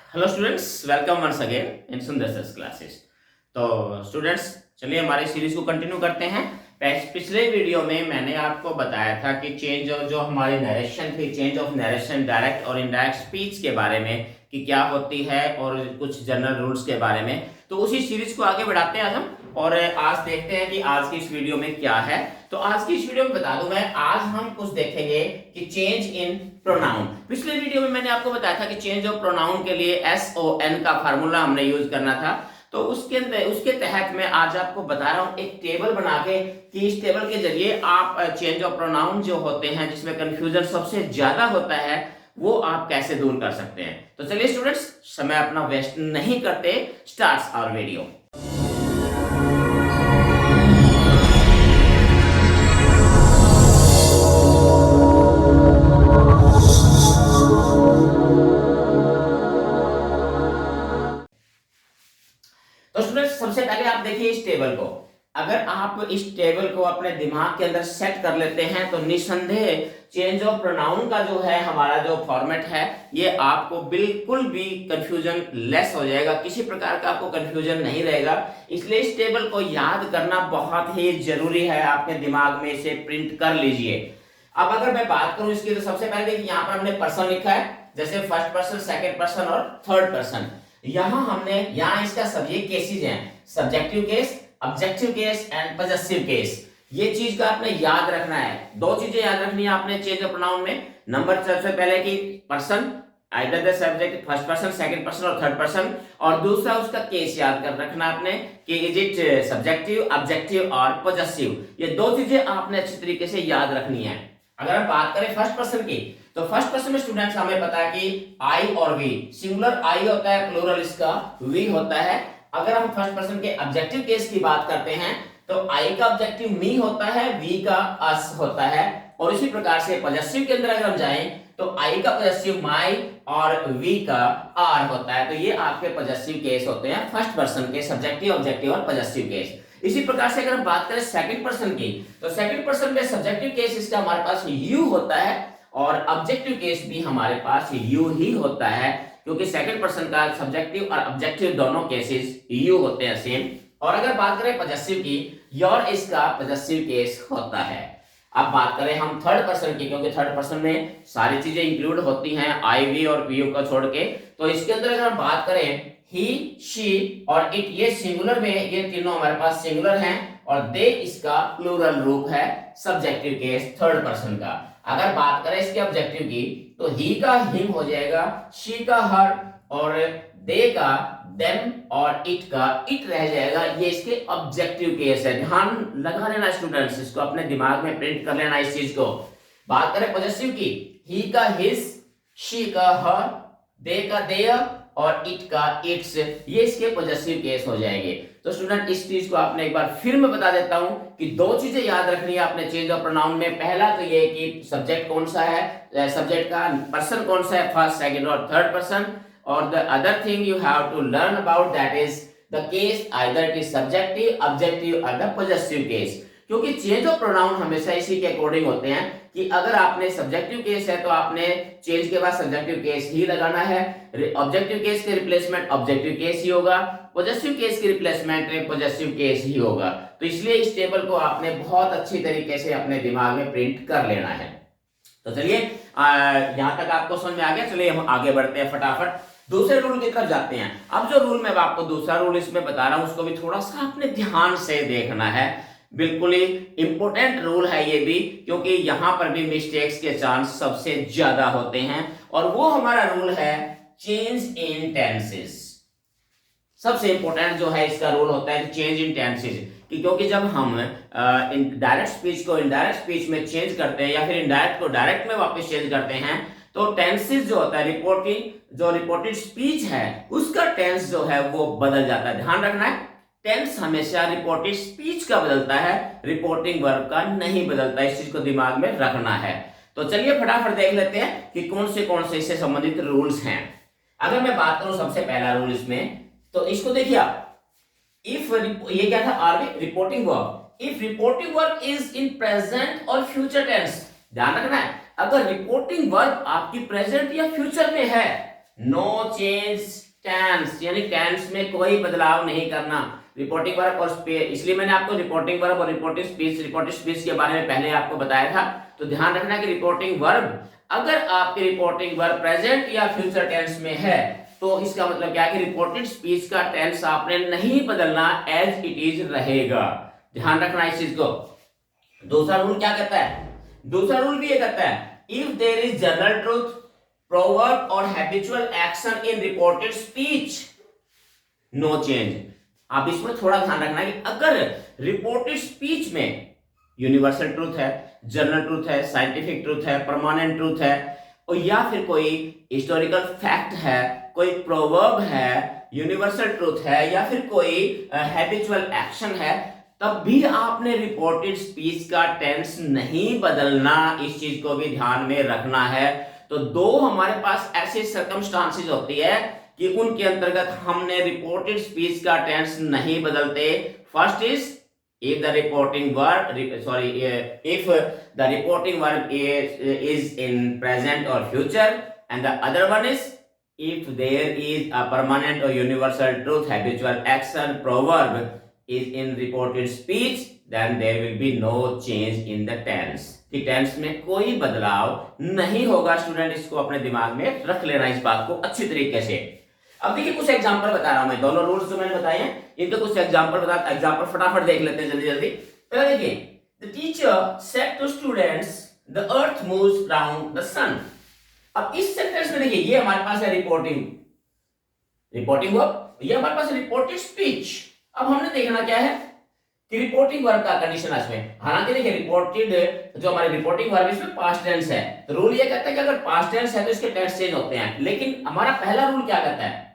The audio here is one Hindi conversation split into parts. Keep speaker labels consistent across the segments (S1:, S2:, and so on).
S1: Hello students, welcome once again in Sundar sir classes. तो स्टूडेंट्स, चलिए हमारी सीरीज को कंटिन्यू करते हैं। पिछले वीडियो में मैंने आपको बताया था कि चेंज ऑफ जो हमारी नरेशन थी, चेंज ऑफ नरेशन डायरेक्ट और इनडायरेक्ट स्पीच के बारे में कि क्या होती है और कुछ जनरल रूल्स के बारे में। तो उसी सीरीज को आगे बढ़ाते हैं आज हम, और आज देखते हैं कि आज की इस वीडियो में क्या है। तो आज की इस वीडियो में बता दूं मैं, आज हम कुछ देखेंगे कि चेंज इन प्रोनाउन। पिछले वीडियो में मैंने आपको बताया था कि चेंज ऑफ प्रोनाउन के लिए SON का फार्मूला हमने यूज करना था। तो उसके तहत मैं आज आपको बता रहा हूं एक टेबल बना के कि इस टेबल के जरिए आप चेंज ऑफ प्रोनाउन जो होते हैं, जिसमें कंफ्यूजन सबसे ज्यादा होता है, वो आप कैसे दूर कर सकते हैं। तो चलिए स्टूडेंट्स, समय अपना वेस्ट नहीं करते, स्टार्ट्स आवर वीडियो। तो स्टूडेंट्स, सबसे पहले आप देखिए इस टेबल को। अगर आप इस टेबल को अपने दिमाग के अंदर सेट कर लेते हैं तो निसंदेह चेंज ऑफ प्रोनाउन का जो है हमारा जो फॉर्मेट है, ये आपको बिल्कुल भी कंफ्यूजन लेस हो जाएगा, किसी प्रकार का आपको कंफ्यूजन नहीं रहेगा। इसलिए इस टेबल को याद करना बहुत ही जरूरी है, आपके दिमाग में इसे प्रिंट कर लीजिए। अब अगर मैं बात करूं इसकी, तो सबसे पहले देखिए यहाँ पर हमने पर्सन लिखा है, जैसे फर्स्ट पर्सन, सेकेंड पर्सन और थर्ड पर्सन। यहाँ इसका सब ये केसेस हैं, subjective case, objective case and possessive case. ये चीज का आपने याद रखना है। दो चीजें याद रखनी है आपने चेंज ऑफ प्रोनाउन में। नंबर सबसे पहले कि person, either the subject, first person, second person और थर्ड पर्सन, और दूसरा उसका केस याद कर रखना आपने कि इज इट सब्जेक्टिव, ऑब्जेक्टिव और पजेसिव। ये दो चीजें आपने अच्छी तरीके से याद रखनी है। अगर हम बात करें फर्स्ट पर्सन की, तो फर्स्ट पर्सन में स्टूडेंट्स हमें पता है कि आई और वी, सिंगुलर आई होता है, प्लूरल इसका वी होता है। अगर हम फर्स्ट पर्सन के ऑब्जेक्टिव केस की बात करते हैं तो आई का ऑब्जेक्टिव मी होता है, वी का अस होता है। और इसी प्रकार से पजेसिव के अंदर अगर हम जाएं तो आई का पजेसिव माई और वी का आर होता है। तो ये आपके पजेसिव केस होते हैं फर्स्ट पर्सन के, सब्जेक्टिव, ऑब्जेक्टिव और पजेसिव केस। इसी प्रकार से अगर हम बात करें सेकंड पर्सन की, तो सेकंड पर्सन में सब्जेक्टिव केस इसका हमारे पास यू होता है और ऑब्जेक्टिव केस भी हमारे पास यू ही होता है, क्योंकि सेकंड पर्सन का सब्जेक्टिव और ऑब्जेक्टिव दोनों केसेस यू होते हैं सेम। और अगर बात करें पजेसिव की, योर इसका पजेसिव केस होता है। अब बात करें हम थर्ड पर्सन की, क्योंकि थर्ड पर्सन में सारी चीजें इंक्लूड होती हैं आई वी और यू को छोड़ के। तो इसके अंदर अगर हम बात करें ही, शी और इट, ये सिंगुलर में, ये तीनों हमारे पास सिंगुलर हैं, और दे इसका प्लूरल रूप है सब्जेक्टिव केस थर्ड पर्सन का। अगर बात करें इसके ऑब्जेक्टिव की, तो ही का हिम हो जाएगा, शी का हर, और दे का देम और इट का इट रह जाएगा। ये इसके ऑब्जेक्टिव केस है। ध्यान लगा लेना स्टूडेंट्स, इसको अपने दिमाग में प्रिंट कर लेना इस चीज को। बात करें पॉजिटिव की, ही का हिज, शी का हर, दे का देयर और इट का इट्स, ये इसके पॉजिटिव केस हो जाएंगे। तो स्टूडेंट, इस चीज को आपने एक बार फिर मैं बता देता हूं कि दो चीजें याद रखनी है आपने चेंज ऑफ प्रोनाउन में। पहला तो ये कि सब्जेक्ट कौन सा है, सब्जेक्ट का पर्सन कौन सा है, फर्स्ट, सेकंड और थर्ड पर्सन। और the other thing you have to learn about that is the case, either it is subjective, objective और द पॉजिटिव केस। क्योंकि चेंज ऑफ प्रोनाउन हमेशा इसी के अकॉर्डिंग होते हैं कि अगर आपने सब्जेक्टिव केस है तो आपने चेंज के बाद सब्जेक्टिव केस ही लगाना है, ऑब्जेक्टिव केस के रिप्लेसमेंट ऑब्जेक्टिव केस ही होगा, पॉजिटिव केस की रिप्लेसमेंट पॉजिटिव केस ही होगा। तो इसलिए इस टेबल को आपने बहुत अच्छी तरीके से अपने दिमाग में प्रिंट कर लेना है। तो चलिए, यहां तक आपको समझ में आ गया। चलिए हम आगे बढ़ते हैं, फटाफट दूसरे रूल की तरफ जाते हैं। अब जो रूल मैं आपको दूसरा रूल इसमें बता रहा हूं, उसको भी थोड़ा सा आपने ध्यान से देखना है। बिल्कुल ही इंपॉर्टेंट रूल है ये भी, क्योंकि यहां पर भी मिस्टेक्स के चांस सबसे ज्यादा होते हैं। और वो हमारा रूल है चेंज इन टेंसेस। सबसे इंपॉर्टेंट जो है इसका रूल होता है चेंज इन टेंसेस, क्योंकि जब हम डायरेक्ट स्पीच को इनडायरेक्ट स्पीच में चेंज करते हैं या फिर इनडायरेक्ट को डायरेक्ट में वापस चेंज करते हैं, तो टेंसेस जो होता है, रिपोर्टेड स्पीच है उसका टेंस जो है वो बदल जाता है। ध्यान रखना है, टेंस हमेशा रिपोर्टेड स्पीच का बदलता है, रिपोर्टिंग वर्ब का नहीं बदलता। इस चीज को दिमाग में रखना है। तो चलिए फटाफट देख लेते हैं कि कौन से इससे संबंधित रूल्स हैं। अगर मैं बात करूं सबसे पहला रूल इसमें, तो इसको देखिए आप, इफ, ये क्या था, RB reporting verb, if reporting verb is in present और फ्यूचर टेंस। ध्यान रखना है, अगर रिपोर्टिंग वर्ब आपकी प्रेजेंट या फ्यूचर में है, नो चेंज टेंस, यानी टेंस में कोई बदलाव नहीं करना। रिपोर्टिंग वर्ब और इसलिए मैंने आपको रिपोर्टिंग वर्ब और रिपोर्टिंग स्पीच के बारे में पहले आपको बताया था। तो ध्यान रखना कि रिपोर्टिंग वर्ब, अगर आपकी रिपोर्टिंग वर्ब प्रेजेंट या फ्यूचर टेंस में है तो इसका मतलब क्या है कि रिपोर्टेड स्पीच का टेंस आपने नहीं बदलना, एज इट इज रहेगा। ध्यान रखना इस चीज को। दूसरा रूल क्या कहता है? दूसरा रूल भी ये कहता है, if there is general truth, proverb और habitual action in reported speech, no change. आप इसमें थोड़ा ध्यान रखना कि अगर रिपोर्टेड स्पीच में यूनिवर्सल ट्रूथ है, जनरल ट्रूथ है, साइंटिफिक ट्रूथ है, परमानेंट ट्रूथ है, और या फिर कोई हिस्टोरिकल फैक्ट है, कोई प्रोवर्ब है, यूनिवर्सल ट्रूथ है, या फिर कोई हैबिचुअल एक्शन है, तब भी आपने रिपोर्टेड स्पीच का टेंस नहीं बदलना। इस चीज को भी ध्यान में रखना है। तो दो हमारे पास ऐसे सर्कमस्टांसेस होती है कि उनके अंतर्गत हमने रिपोर्टेड स्पीच का टेंस नहीं बदलते। First is if the reporting verb if the reporting verb is in present or future, and the other one is if there is a permanent or universal truth, habitual action, proverb is in reported speech, then there will be no change in the tense। कि टेंस में कोई बदलाव नहीं होगा। स्टूडेंट इसको अपने दिमाग में रख लेना, इस बात को अच्छी तरीके से। अब देखिए कुछ एग्जांपल बता रहा हूं मैं, दोनों रूल्स जो मैंने बताए हैं इनके कुछ एग्जांपल फटाफट देख लेते हैं जल्दी जल्दी। पहले देखिए, the teacher said to students the earth moves round the sun. अब इस सेंटेंस में देखिए, ये हमारे पास है रिपोर्टिंग वर्ब, ये हमारे पास रिपोर्टेड स्पीच। अब हमने देखना क्या है कि रिपोर्टिंग वर्ब का कंडीशन है इसमें। हालांकि देखिए रिपोर्टेड जो हमारी रिपोर्टिंग वर्ब इसमें पास्ट टेंस है, तो रूल ये कहता है कि अगर पास्ट टेंस है तो इसके टेंस चेंज होते हैं। लेकिन हमारा पहला रूल क्या कहता है?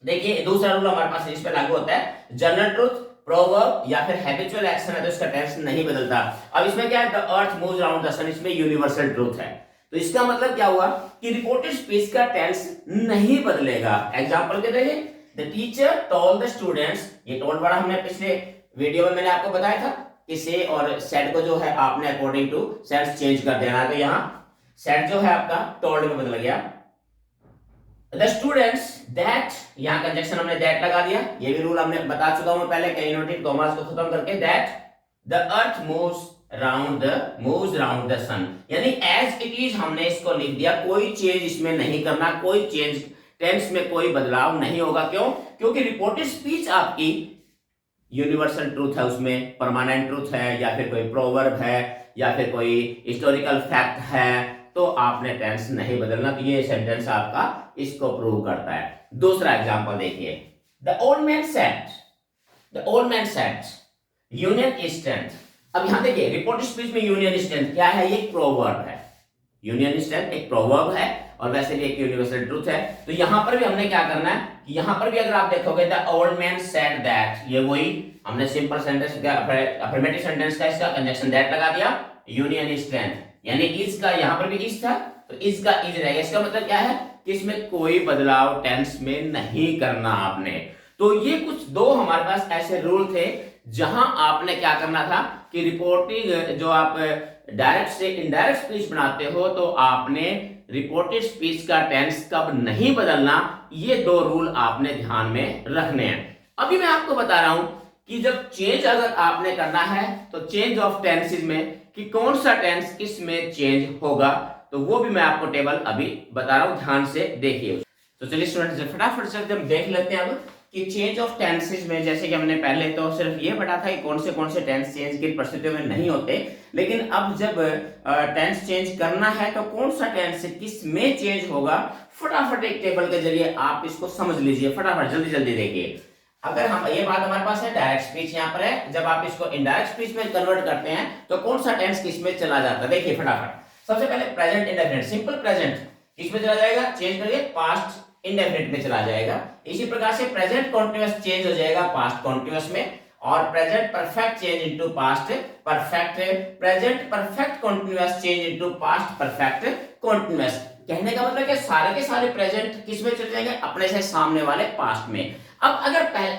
S1: देखिए दूसरा रूल हमारे पास इस पे लागू होता है, जनरल ट्रूथ, प्रोवर्ब या फिर हैबिचुअल एक्शन है तो इसका टेंस नहीं बदलता। अब इसमें क्या है, the earth moves around the sun, इसमें यूनिवर्सल ट्रूथ है। तो इसका मतलब क्या हुआ कि रिपोर्टेड स्पीच का टेंस नहीं बदलेगा। एग्जांपल के देखिए, the teacher told the students, ये टोल्ड वर्ड हमने पिछले वीडियो में मैंने आपको बताया था कि से और सेड को जो है आपने अकॉर्डिंग टू सेंस चेंज कर देना है। तो यहां सेड जो है आपका टोल्ड में बदल गया। द स्टूडेंट्स दैट, यहां कंजक्शन हमने दैट लगा दिया, ये भी रूल हमने बता चुका हूं पहले, कई इन्वर्टेड कॉमास को खत्म करके, that the earth moves round the sun, यानी एज इट इज हमने इसको लिख दिया, कोई चेंज इसमें नहीं करना, कोई चेंज टेंस में कोई बदलाव नहीं होगा। क्यों? क्योंकि रिपोर्टेड स्पीच आपकी यूनिवर्सल ट्रूथ है, उसमें परमानेंट ट्रूथ है, या फिर कोई प्रोवर्ब है, या फिर कोई हिस्टोरिकल फैक्ट है, तो आपने टेंस नहीं बदलना। तो ये सेंटेंस आपका इसको प्रूव करता है। दूसरा एग्जांपल देखिए, the old man said union is strength. अब यहां देखिए रिपोर्टेड स्पीच में यूनियन स्ट्रेंथ क्या है, ये एक प्रोवर्ब है। यूनियन स्ट्रेंथ एक प्रोवर्ब है और वैसे भी एक यूनिवर्सल ट्रूथ है। तो यहां पर भी हमने क्या करना है कि यहां पर भी अगर आप देखोगे the old man said that, ये वही हमने सिंपल सेंटेंस का अफर्मेटिव सेंटेंस का इसका कंजक्शन दैट लगा दिया, यूनियन स्ट्रेंथ, यानी इज का यहां पर भी इज था तो इज का इज रहेगा। इसका मतलब क्या है कि इसमें कोई बदलाव टेंस में नहीं करना आपने। तो ये कुछ दो हमारे पास ऐसे रूल थे जहां आपने क्या करना था कि रिपोर्टिंग जो आप डायरेक्ट से इनडायरेक्ट स्पीच बनाते हो तो आपने रिपोर्टेड स्पीच का टेंस कब नहीं बदलना, ये दो रूल आपने ध्यान में रखने हैं। अभी मैं आपको बता रहा हूं कि जब चेंज अगर आपने करना है तो चेंज ऑफ टेंसेस में कि कौन सा टेंस किस में चेंज होगा, तो वो भी मैं आपको टेबल अभी बता रहा हूं, ध्यान से देखिए। तो चलिए स्टूडेंट्स फटाफट से हम देख लेते हैं अब कि चेंज ऑफ टेंसेस में, जैसे कि हमने पहले तो सिर्फ ये पढ़ा था कि कौन से टेंस चेंज किन परिस्थितियों में नहीं होते, लेकिन अब जब टेंस चेंज करना है तो कौन सा टेंस किस में चेंज होगा, फटाफट एक टेबल के जरिए आप इसको समझ लीजिए। फटाफट जल्दी जल्दी देखिए। अगर हम ये बात हमारे पास है डायरेक्ट स्पीच यहाँ पर है, जब आप इसको इनडायरेक्ट स्पीच में कन्वर्ट करते हैं तो कौन सा टेंस किस में चला जाता है, देखिए फटाफट। सबसे पहले प्रेजेंट इंडेफिनिट, सिंपल प्रेजेंट किस में चला जाएगा, चेंज करके पास्ट इंडेफिनिट में चला जाएगा। इसी प्रकार से प्रेजेंट कॉन्टिन्यूअस चेंज हो जाएगा पास्ट कॉन्टिन्यूअस में, और present perfect change into past perfect, present perfect continuous change into past perfect continuous. कहने का मतलब कि सारे के सारे प्रेजेंट किस में चले जाएंगे, अपने से सामने वाले पास्ट में। अब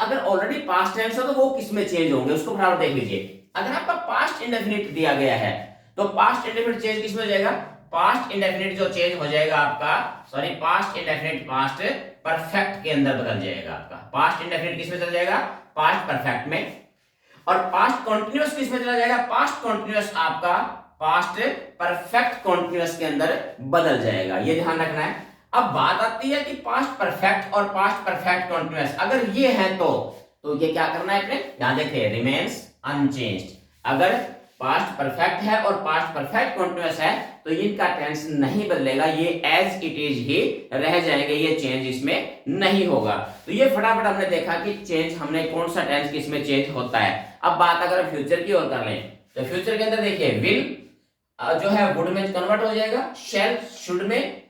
S1: अगर ऑलरेडी पास्ट टेंस हो तो वो किस में चेंज होंगे, उसको फटाफट देख लीजिए। अगर आपका पास्ट इंडेफिनिट दिया गया है तो पास्ट इंडेफिनिट चेंज किस में हो जाएगा, पास्ट इंडेफिनिट जो चेंज हो जाएगा आपका, sorry past indefinite past perfect के अंदर बदल जाएगा आपका। पास्ट इंडेफिनिट किस में चला जाएगा? पास्ट परफेक्ट में। और पास्ट कॉन्टिन्यूअस किस में चला जाएगा? पास्ट कॉन्टिन्यूअस आपका पास्ट परफेक्ट कॉन्टिन्यूअस के अंदर बदल जाएगा, ये ध्यान रखना है। अब बात आती है कि पास्ट परफेक्ट और पास्ट परफेक्ट कॉन्टिन्यूअस अगर ये है तो ये क्या करना है अपने, यहां देखिए रिमेन्स अनचेंज्ड। अगर पास्ट परफेक्ट है और पास्ट परफेक्ट कॉन्टिन्यूअस है तो इनका टेंस नहीं बदलेगा, ये एज इट इज ही रह जाएंगे, ये चेंज इसमें नहीं होगा। तो ये फटाफट हमने देखा कि चेंज हमने कौन सा टेंस किस में चेंज होता है। अब बात अगर फ्यूचर की ओर कर लें तो फ्यूचर के अंदर देखिए विल जो है वुड में कन्वर्ट हो जाएगा, शैल शुड में,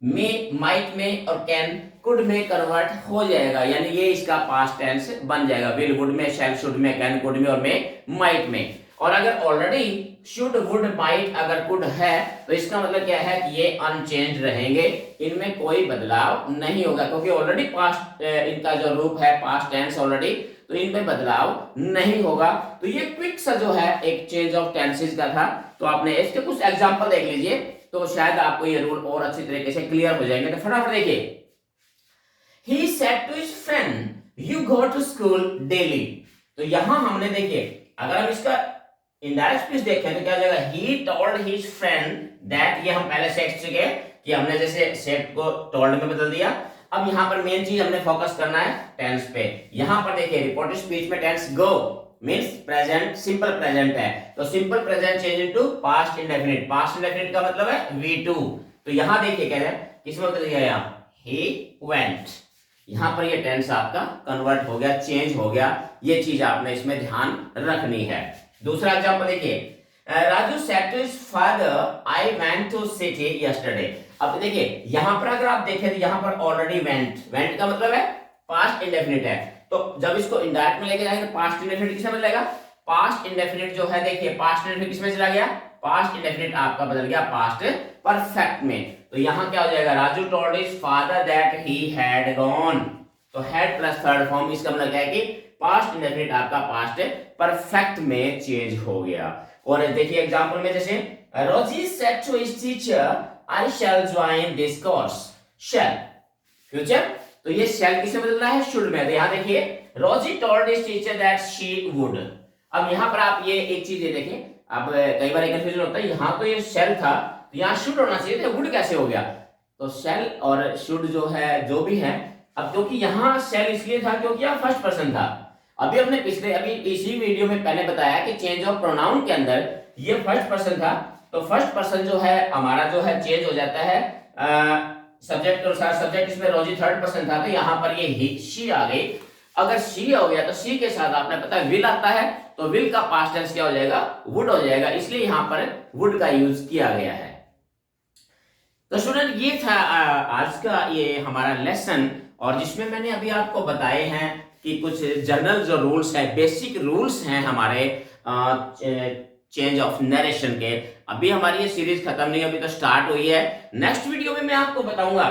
S1: मे माइट में और कैन कुड में कन्वर्ट हो जाएगा, यानी ये इसका पास्ट टेंस बन जाएगा। विल वुड में, शैल शुड में, कैन कुड में और मे माइट में। और अगर ऑलरेडी शुड वुड माइट अगर कुड है तो इसका मतलब क्या है कि ये अनचेंज रहेंगे, इनमें कोई बदलाव नहीं होगा, क्योंकि ऑलरेडी पास्ट इनका जो रूप है पास्ट टेंस ऑलरेडी, तो इनमें बदलाव नहीं होगा। तो ये क्विक सा जो है एक चेंज ऑफ टेंसेस का था। तो आपने इसके कुछ एग्जांपल देख लीजिए तो शायद आपको ये रूल और अच्छी तरीके से क्लियर हो जाएंगे। तो फटाफट देखिए, he said to his friend you go to school daily। तो यहां हमने देखिए अगर हम इसका इनडायरेक्ट स्पीच देखें तो क्या हो जाएगा, he told his friend that, ये हम पहले से सीख चुके कि हमने जैसे सेट को टोल्ड में बदल दिया। अब यहां पर मेन चीज हमने फोकस करना है टेंस पे। यहां पर देखिए रिपोर्टेड स्पीच में टेंस गो मींस प्रेजेंट, सिंपल प्रेजेंट है, तो simple present change into past indefinite. Past indefinite का मतलब है V2। तो यहां देखिए क्या है, किसमें बदल गया, यहाँ he went, यहां पर ये टेंस आपका कन्वर्ट हो गया, चेंज हो गया। ये चीज आपने इसमें ध्यान रखनी है। दूसरा एग्जांपल देखिए, Raju said to his father I went to city yesterday. अब देखिए यहां पर अगर आप देखें तो यहां पर ऑलरेडी वेंट का मतलब है पास्ट इंडेफिनिट है, तो जब इसको इनडायरेक्ट में लेके जाएंगे तो पास्ट इंडेफिनिट किसमें बदलेगा, पास्ट इंडेफिनिट जो है देखिए पास्ट इंडेफिनिट किसमें चला गया, पास्ट इंडेफिनिट आपका बदल गया पास्ट परफेक्ट में। तो यहां क्या हो जाएगा, Raju told his father that he had gone. तो हैड प्लस थर्ड फॉर्म, इसका मतलब क्या है कि पास्ट इंडेफिनिट आपका पास्ट परफेक्ट में चेंज हो गया। और देखिए एग्जांपल में जैसे Rosy said to his teacher I shall join this course. Shall future, तो ये शैल किससे बदल रहा है, शुड में। तो यहां देखिए रोजी told his teacher that she would. अब यहां पर आप ये एक चीज ये देखिए, अब कई बार कंफ्यूजन होता है, यहां तो ये शैल था तो यहां शुड होना चाहिए था, वुड कैसे हो गया। तो शैल और शुड जो है जो भी है, अब क्योंकि यहां शैल इसलिए था क्योंकि यहां फर्स्ट पर्सन था। अभी हमने अभी इसी वीडियो में पहले बताया कि चेंज ऑफ प्रोनाउन के अंदर ये फर्स्ट पर्सन था, तो फर्स्ट पर्सन जो है हमारा जो है चेंज हो जाता है सब्जेक्ट के अनुसार। सब्जेक्ट इसमें रोजी थर्ड पर्सन था तो यहाँ पर ये ही शी आ गई। अगर शी हो गया तो शी के साथ आपने पता है विल आता है, तो विल का पास्ट टेंस क्या हो जाएगा, वुड हो जाएगा, इसलिए यहाँ पर वुड का यूज किया गया है। तो स्टूडेंट ये था आज का ये हमारा लेसन, और जिसमें मैंने अभी आपको बताए हैं कि कुछ जनरल जो रूल्स है, बेसिक रूल्स हैं हमारे चेंज ऑफ नरेशन के। अभी हमारी ये सीरीज खत्म नहीं, अभी तो स्टार्ट हुई है। नेक्स्ट वीडियो में मैं आपको बताऊंगा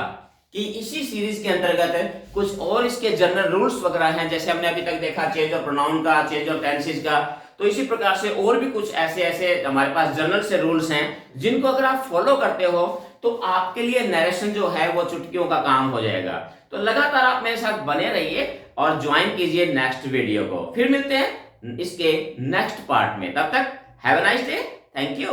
S1: कि इसी सीरीज के अंतर्गत कुछ और इसके जनरल रूल्स वगैरह हैं, जैसे हमने अभी तक देखा चेंज ऑफ प्रोनाउन का, चेंज ऑफ टेंसेस का, तो इसी प्रकार से और भी कुछ ऐसे ऐसे हमारे पास जनरल से रूल्स हैं जिनको अगर आप फॉलो करते हो तो आपके लिए नरेशन जो है वो चुटकियों का काम हो जाएगा। तो लगातार आप मेरे साथ बने रहिए और ज्वाइन कीजिए नेक्स्ट वीडियो को। फिर मिलते हैं इसके नेक्स्ट पार्ट में, तब तक have a nice day, thank you.